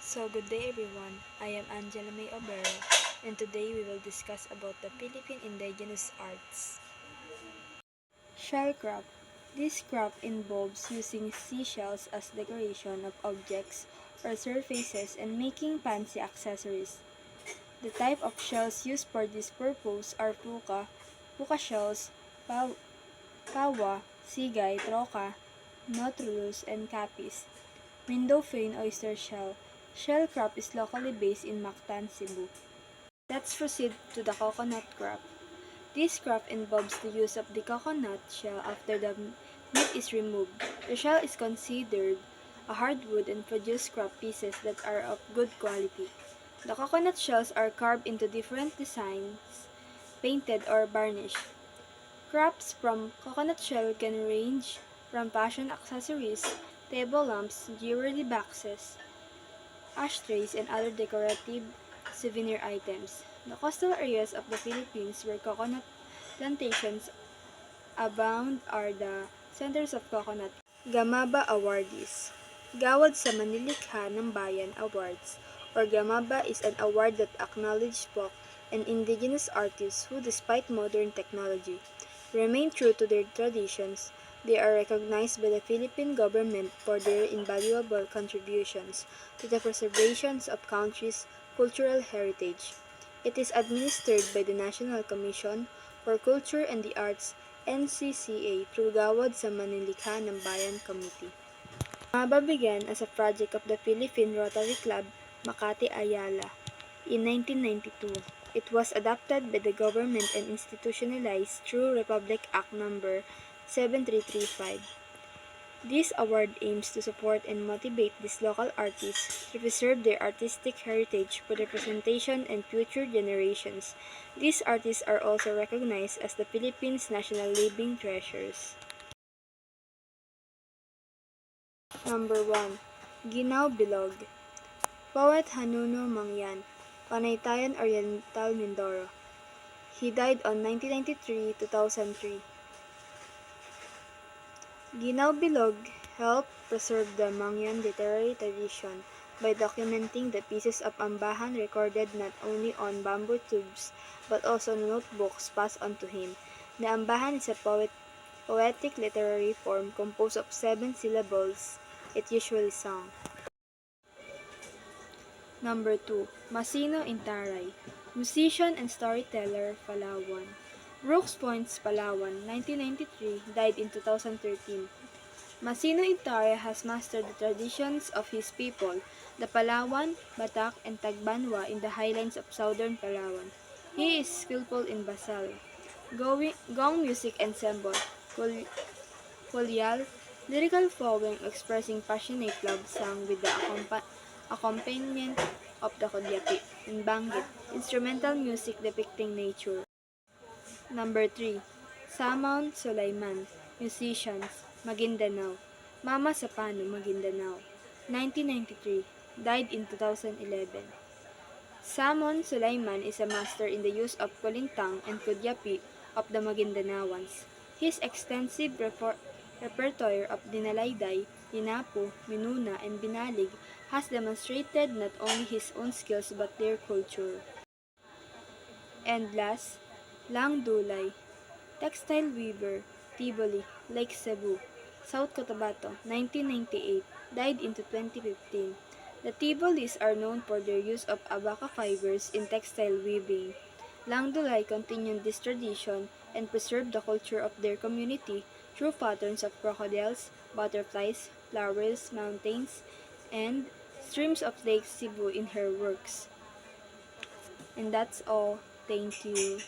So good day everyone, I am Angela May Obero and today we will discuss about the Philippine indigenous arts. Shell craft. This craft involves using seashells as decoration of objects or surfaces and making fancy accessories. The type of shells used for this purpose are puka shells, pawa, sigay, troca, nautilus, and capis. Window pane oyster shell. Shell craft is locally based in Mactan, Cebu. Let's proceed to the coconut craft. This craft involves the use of the coconut shell after the meat is removed. The shell is considered a hardwood and produces craft pieces that are of good quality. The coconut shells are carved into different designs, painted or varnished. Crafts from coconut shell can range from fashion accessories, table lamps, jewelry boxes, ashtrays, and other decorative souvenir items. The coastal areas of the Philippines where coconut plantations abound are the centers of coconut. Gamaba Awardees. Gawad sa Manilikha ng Bayan Awards or Gamaba is an award that acknowledges folk and indigenous artists who, despite modern technology, remain true to their traditions. They are recognized by the Philippine government for their invaluable contributions to the preservation of country's cultural heritage. It is administered by the National Commission for Culture and the Arts NCCA through Gawad sa Manilikha ng Bayan Committee. Maba began as a project of the Philippine Rotary Club, Makati, Ayala. In 1992, it was adopted by the government and institutionalized through Republic Act No. 7335. This award aims to support and motivate these local artists to preserve their artistic heritage for the presentation and future generations. These artists are also recognized as the Philippines' national living treasures. Number 1. Ginaw Bilog. Poet Hanuno Mangyan, Panaytayan Oriental, Mindoro. He died on 1993-2003. Ginaw Bilog helped preserve the Mangyan literary tradition by documenting the pieces of ambahan recorded not only on bamboo tubes but also notebooks passed on to him. The ambahan is a poetic literary form composed of 7 syllables. It usually sung. Number 2. Masino Intaray, musician and storyteller, Palawan. Brooks Points, Palawan, 1993, died in 2013. Masino Intaray has mastered the traditions of his people, the Palawan, Batak, and Tagbanwa in the highlands of southern Palawan. He is skillful in basal, gong music ensemble, kulyal, lyrical flowing expressing passionate love song with the accompaniment of the kudyapi, and banggit, instrumental music depicting nature. Number 3. Samon Sulaiman, musicians, Maguindanao. Mama Sapano, Maguindanao, 1993, died in 2011. Samon Sulaiman is a master in the use of kulintang and kudyapi of the Maguindanaoans. His extensive repertoire of Dinalayday, Dinapo, Minuna, and Binalig has demonstrated not only his own skills but their culture. And last, Lang Dulay, textile weaver, Tiboli, Lake Cebu, South Cotabato, 1998, died in 2015. The Tibolis are known for their use of abaca fibers in textile weaving. Lang Dulay continued this tradition and preserved the culture of their community through patterns of crocodiles, butterflies, flowers, mountains, and streams of Lake Cebu in her works. And that's all. Thank you.